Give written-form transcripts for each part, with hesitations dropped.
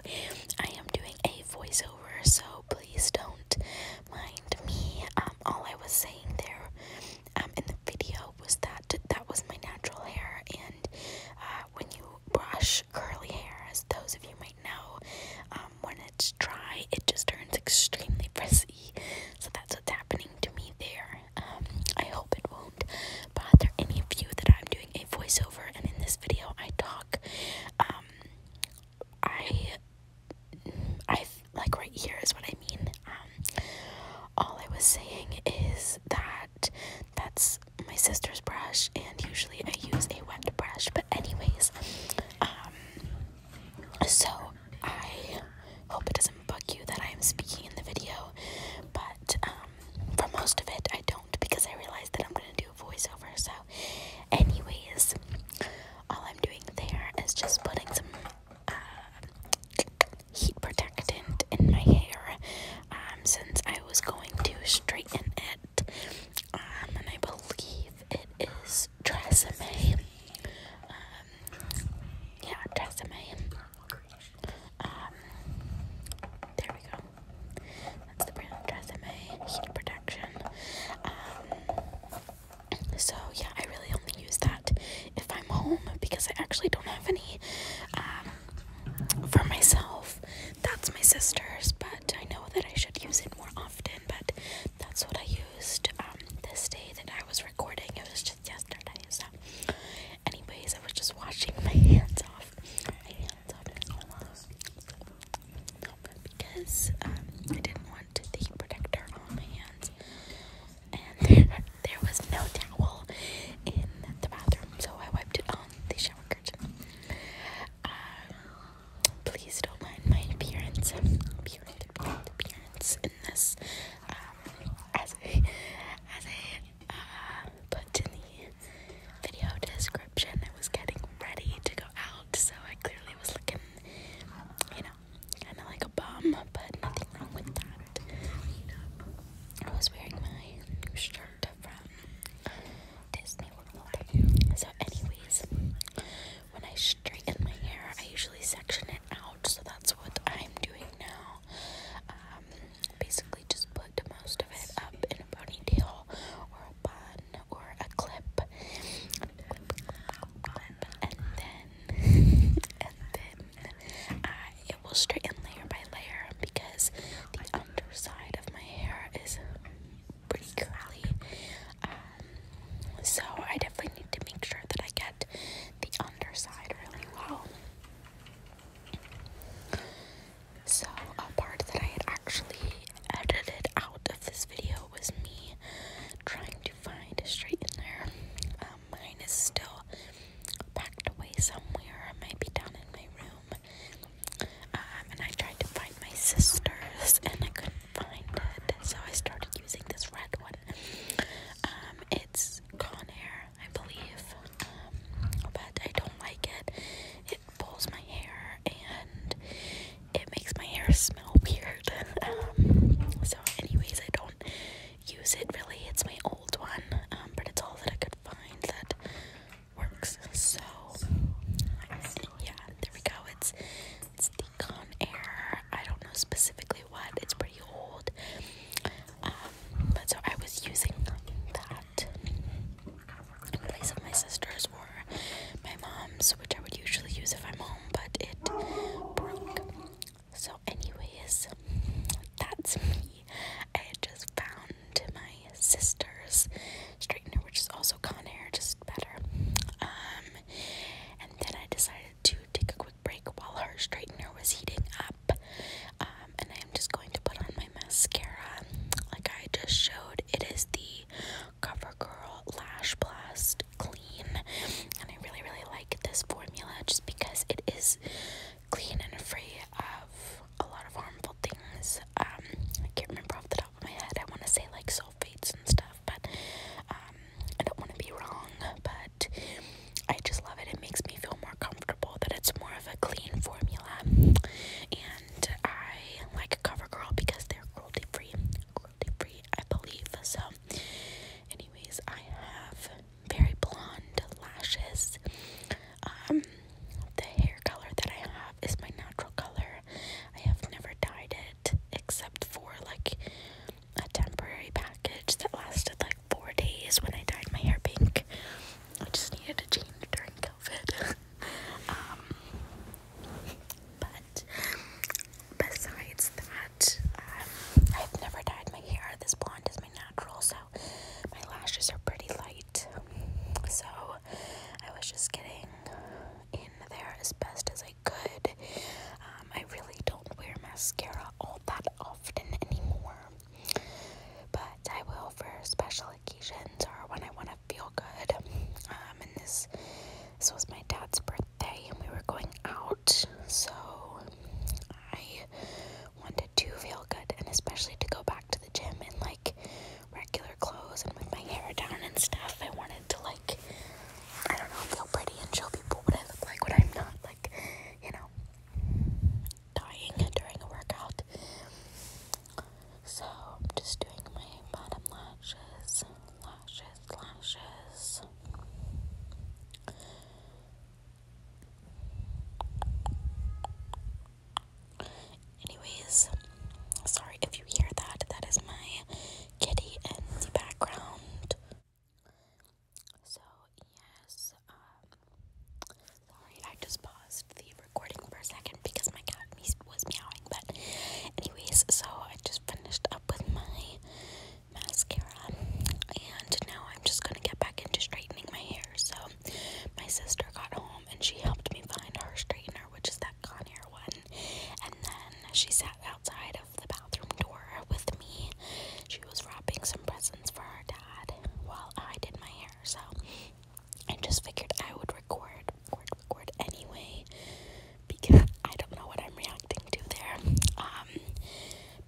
I am doing a voiceover, so please don't mind me. All I was saying there in the video was that that was my natural hair, and when you brush curly hair, as those of you might know, when it's dry, it just turns extremely frizzy. So that's what's happening to me there. I hope it won't bother any of you that I'm doing a voiceover, and in this video I talk. I like right here is what I mean. All I was saying is that that's my sister's brush, and usually I use a wet brush. But anyways, so I hope it doesn't bug you that I am speaking in the video, but for most of it I don't, because I realized that I'm gonna do a voiceover. So anyways, all I'm doing there is just putting some heat protectant in my hair, since I was going to straighten it, and I believe it is Tresemme. Yeah, Tresemme. There we go. That's the brand, Tresemme heat protection. So yeah, I really only use that if I'm home, because I actually don't have any for myself. That's my sister's, but I know that I should use it more often. But that's what I used this day that I was recording. It was just yesterday. So anyways, I was just washing my hands off. Because I didn't want the heat protector on my hands, and there was no towel in the bathroom, so I wiped it on the shower curtain. Please don't mind my appearance in this. As I put in the video description, I was getting ready to go out, so I clearly was looking, kind of like a bum, but nothing wrong with that. I was wearing my new shirt from Disney World. So anyways, when I straighten my hair, I usually section it out, so that's what I'm doing now. Basically just put most of it up in a ponytail or a bun or a clip, and then it will straighten layer by layer, because the underside of my hair is pretty curly. So I definitely need to make sure that I get the underside really well. So a part that I had actually edited out of this video was me trying to find a straightener. Mine is still packed away somewhere, maybe down in my room. And I tried to find my sister's, and I couldn't find it, so I started using this red one. It's Conair, I believe, but I don't like it. It pulls my hair, and it makes my hair smell weird. So anyways, I don't use it really. It's my old one, but it's all that I could find that works. So yeah, there we go. It's the Conair. I don't know specifically what. It's pretty old. But so I was using that in place of my sister's or my mom's, which I would usually use if I'm home, but it broke. So anyways, mascara all that often anymore, but I will for special occasions or when I want to feel good. And this was my dad's birthday, and we were going out, so I wanted to feel good, and especially to go back to the gym in like regular clothes and with my hair down and stuff. I wanted to, like, I don't know, feel pretty and show people what I look like when I'm not, like, you know, dying during a workout. So I'm just doing my bottom lashes. Anyways, sorry if you hear that. That is my kitty in the background. So, yes, sorry, I just paused the recording for a second because my cat was meowing. But anyways, so I just finished up with my mascara, and now I'm just gonna get back into straightening my hair. So my sister got home and she helped me find her straightener, which is that Conair one, and then she sat outside of the bathroom door with me. She was wrapping some presents for her dad while I did my hair, so I just figured I would record anyway, because I don't know what I'm reacting to there,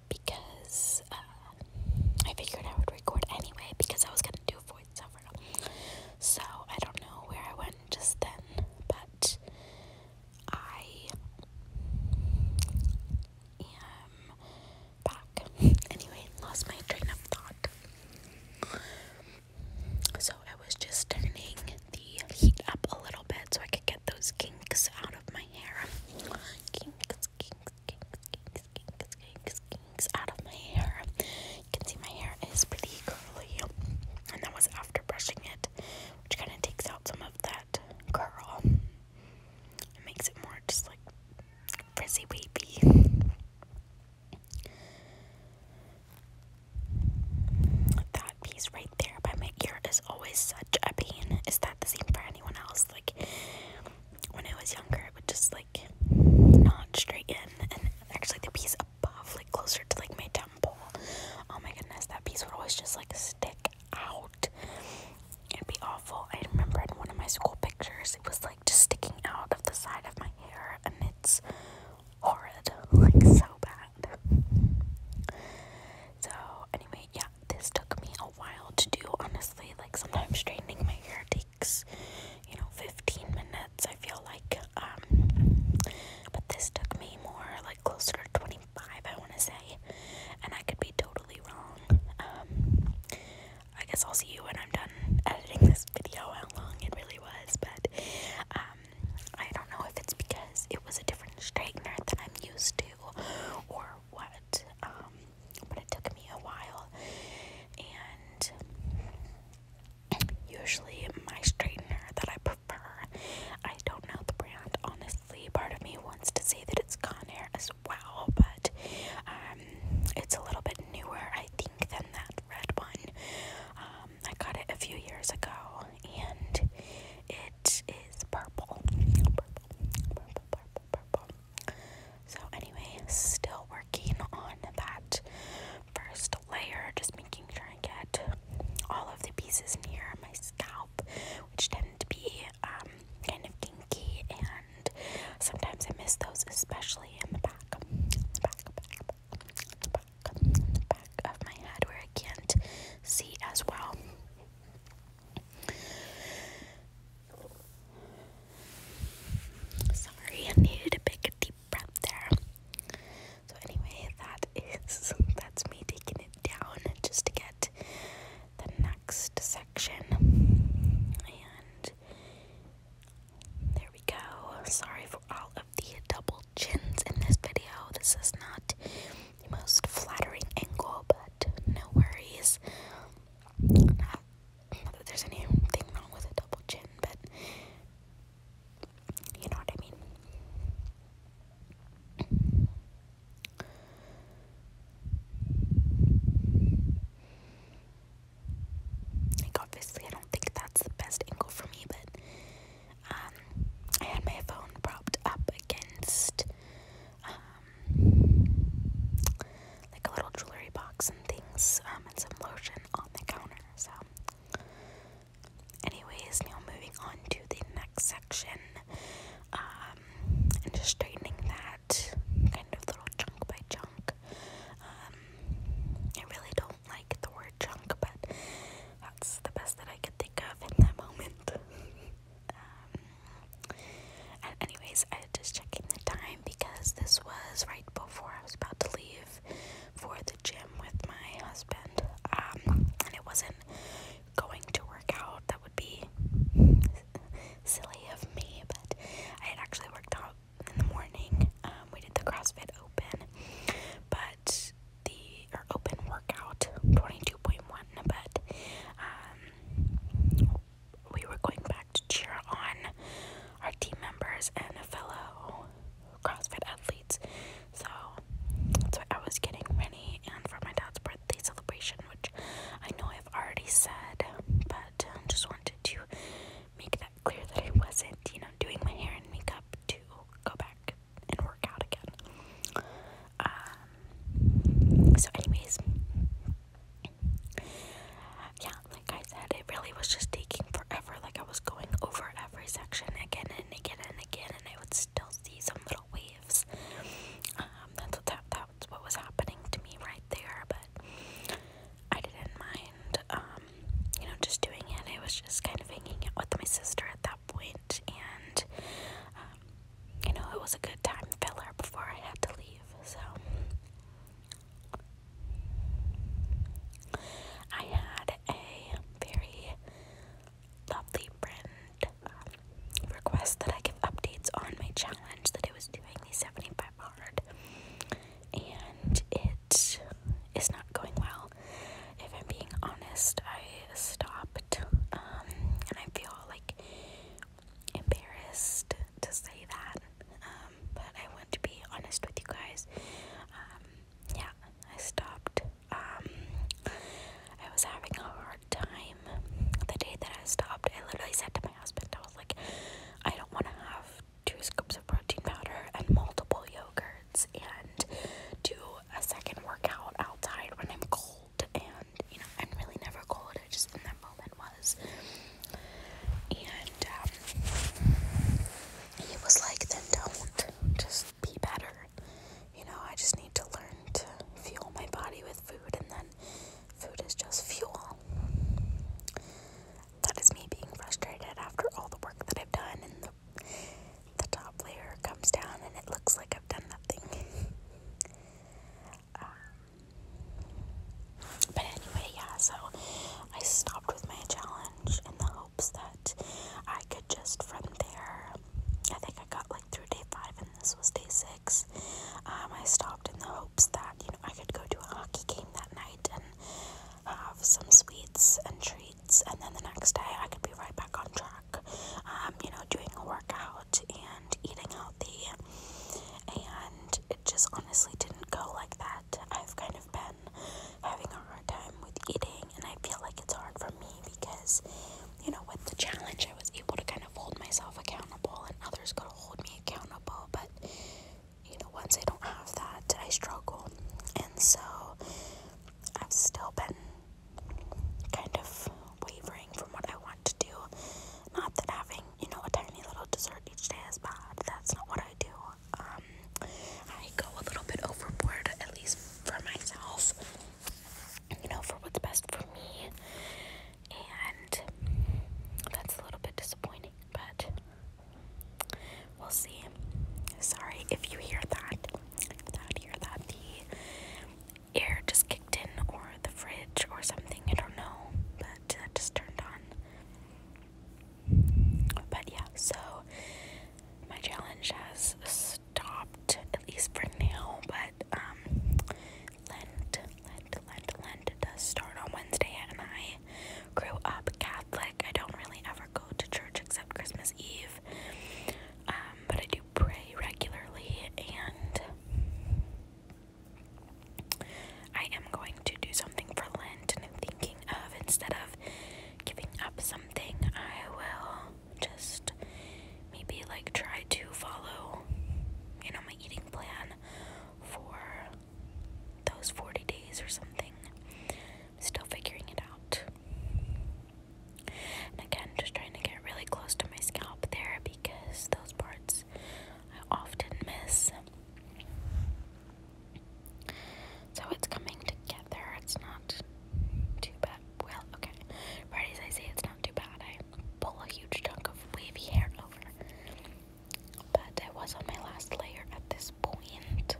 because I figured I would record anyway because I was gonna do a voiceover. So I don't know where I went just then, but was right before I was about to leave for the gym with my husband, and it wasn't going to work out. That would be silly of me, but I had actually worked out in the morning. We did the CrossFit Open, but the open workout 22.1, but we were going back to cheer on our team members and fellow CrossFit athletes. So that's why I was getting ready, and for my dad's birthday celebration, which I know I've already said, but just wanted to make that clear that I wasn't, doing my hair and makeup to go back and work out again. So anyways, yeah, like I said, it really was just taking forever. Like, I was going over every section again and again and again, and I would still see some little waves. That's what was happening to me right there, but I didn't mind, just doing it. I was just kind of hanging out with my sister at that point, and, it was a good time filler before I had to leave, so I had a very lovely friend request that I give updates on my challenge that I was doing, the 75 hard, and it is not going well. If I'm being honest, I stopped, and I feel like embarrassed to say that, but I want to be honest with you guys. Yeah, I stopped. I was having a hard time the day that I stopped. I literally said to my husband, I was like, I don't want to have 2 scoops of protein powder and multiple yogurts and do a second workout outside when I'm cold, and I'm really never cold. I just in that moment was, and he was like, then don't, just be better. I just need to learn to fuel my body with food, and then food is just fuel. That is me being frustrated after all the work that I've done, and the top layer comes down and it looks like I've done nothing. But anyway, yeah, so I stopped with my challenge in the hopes that I could just from there, I think I got like through day 5 and this was day 6. I stopped in the hopes that, I could go to a hockey game that night and have some sweets and treats, and then the next day I could be right back on track, doing a workout and eating healthy, and it just honestly didn't go like that. I've kind of been having a hard time with eating, and I feel like it's hard for me because, with the challenge I was able to kind of hold myself accountable and others could hold me accountable, but once I don't have that, I struggle, and so I've still been kind of wavering from what I want to do. Not that having, a tiny little dessert each day is bad. That's not what I do. I go a little bit overboard, at least for myself, for what's best for me, and that's a little bit disappointing, but we'll see. Sorry if you hear that. The air just kicked in, or the fridge, or something. I don't know, but that just turned on. But yeah, so my challenge has stopped, at least for now, but Lent does start on Wednesday, and I grew up Catholic. I don't really ever go to church except Christmas Eve, but I do pray regularly, and I am going to do something for Lent, and I'm thinking of, instead of giving up something, I will just maybe try to follow, my eating plan for those 40 days or something. I'm still figuring it out. And again, just trying to get really close to my scalp there, because those parts I often miss. So it's coming together. It's not too bad. Well, okay. Right as I say it's not too bad, I pull a huge chunk of wavy hair over. But I was on my last layer at this point.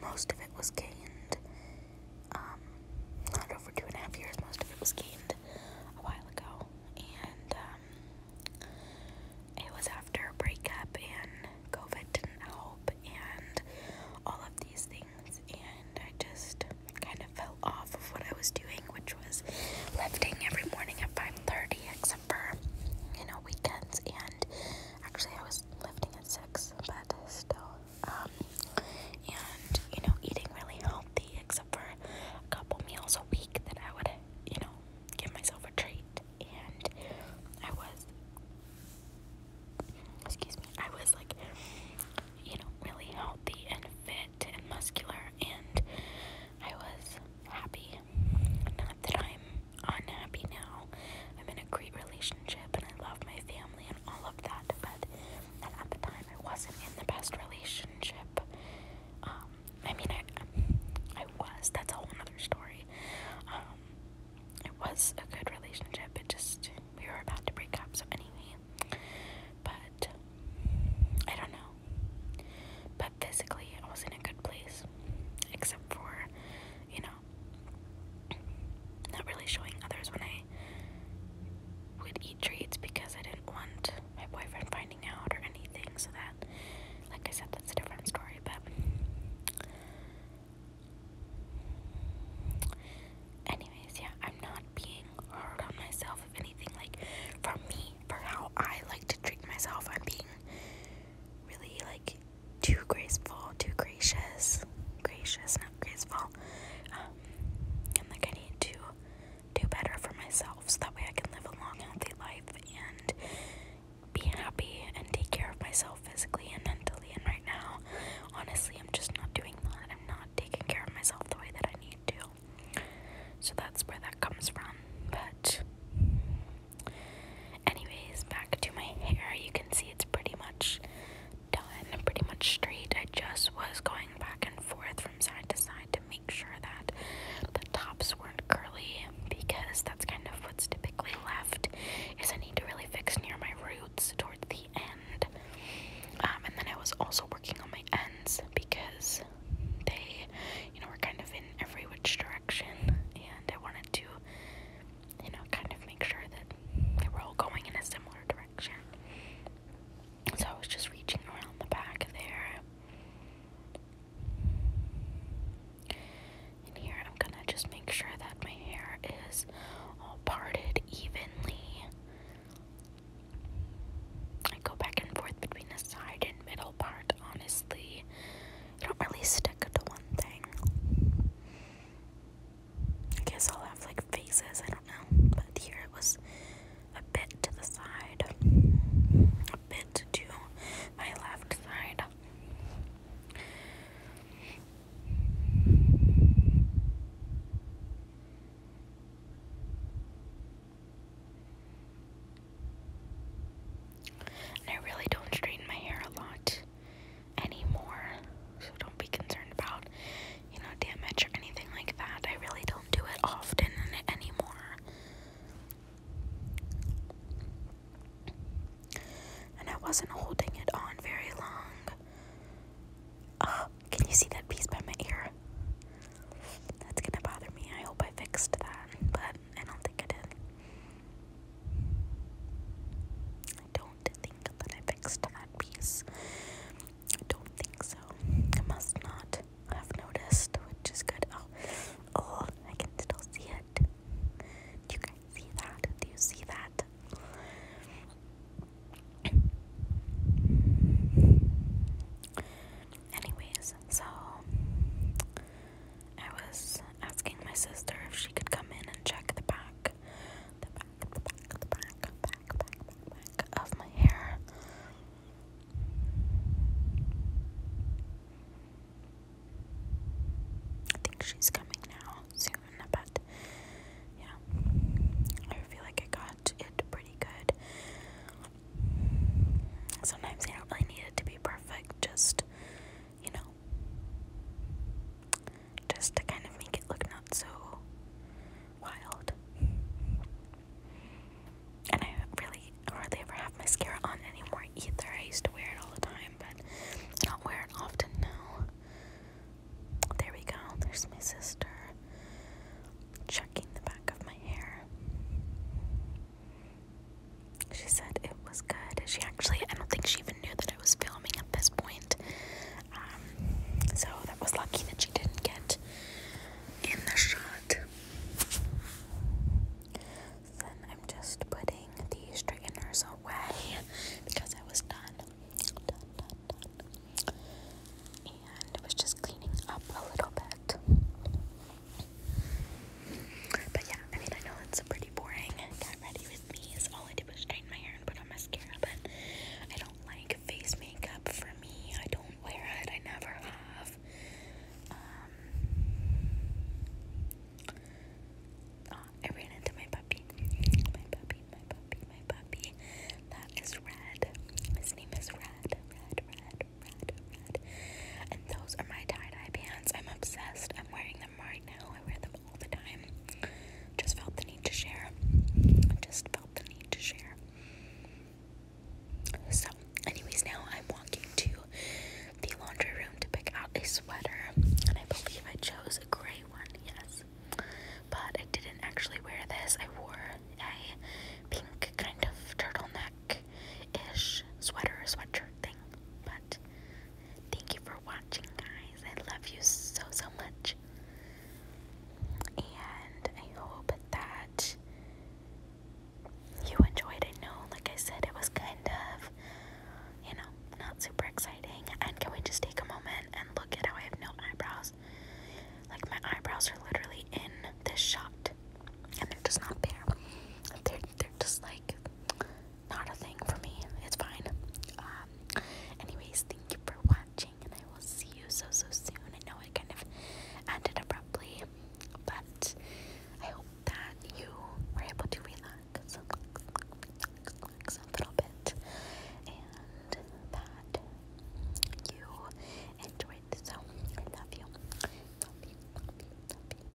most of it was gained, not over 2.5 years, most of it was gained a while ago, and, it was after a breakup, and COVID didn't help, and all of these things, and I just kind of fell off of what I was doing, which was lifting every morning at 5:30, except for, weekends, and actually I was lifting at 6, but still, and, eating really healthy, except for a couple meals a week that I would, give myself a treat, and I was, like, really healthy and fit and muscular, and I was happy. Not that I'm unhappy now. I'm in a great relationship, and I love my family and all of that, but at the time I wasn't in the best relationship. I was. That's a whole nother story. It was a good relationship. We were about to break up, so anyway. But, I don't know. But physically, I was in a good place. Except for, not really showing others when I would eat treats because I didn't want my boyfriend finding out or anything. So that, like I said, that's a different story. But anyways, yeah, I'm not being hard on myself. If anything, like, for me, for how I like to treat myself, I'm being really, like, too graceful, too gracious, not graceful, and, like, I need to do better for myself so that way I can live a long, healthy life and be happy and take care of myself physically and mentally, and right now, honestly, I'm just not doing that. I'm not taking care of myself the way that I need to, so that's where that comes from. But anyways, back to my hair. You can see it's pretty much done, pretty much straight. I just was going back and forth from side to side to make sure that the tops weren't curly, because that's kind of what's typically left, is I need to really fix near my roots towards the end. And then I was also working on my ends because they, were kind of in every which direction, and I wanted to, kind of make sure that they were all going in a similar direction. So I was just reaching around the back there. And here I'm gonna just make sure that my hair is all parted evenly. I go back and forth between the side and middle part, honestly. I don't really stick to one thing. I guess I'll have, like, phases, I don't know. But here it was a bit to the side, a bit to my left side. And I really don't straighten my hair a lot anymore, so don't be concerned about, damage or anything like that. I really don't do it often anymore. And I wasn't holding it on very long. Oh, can you see that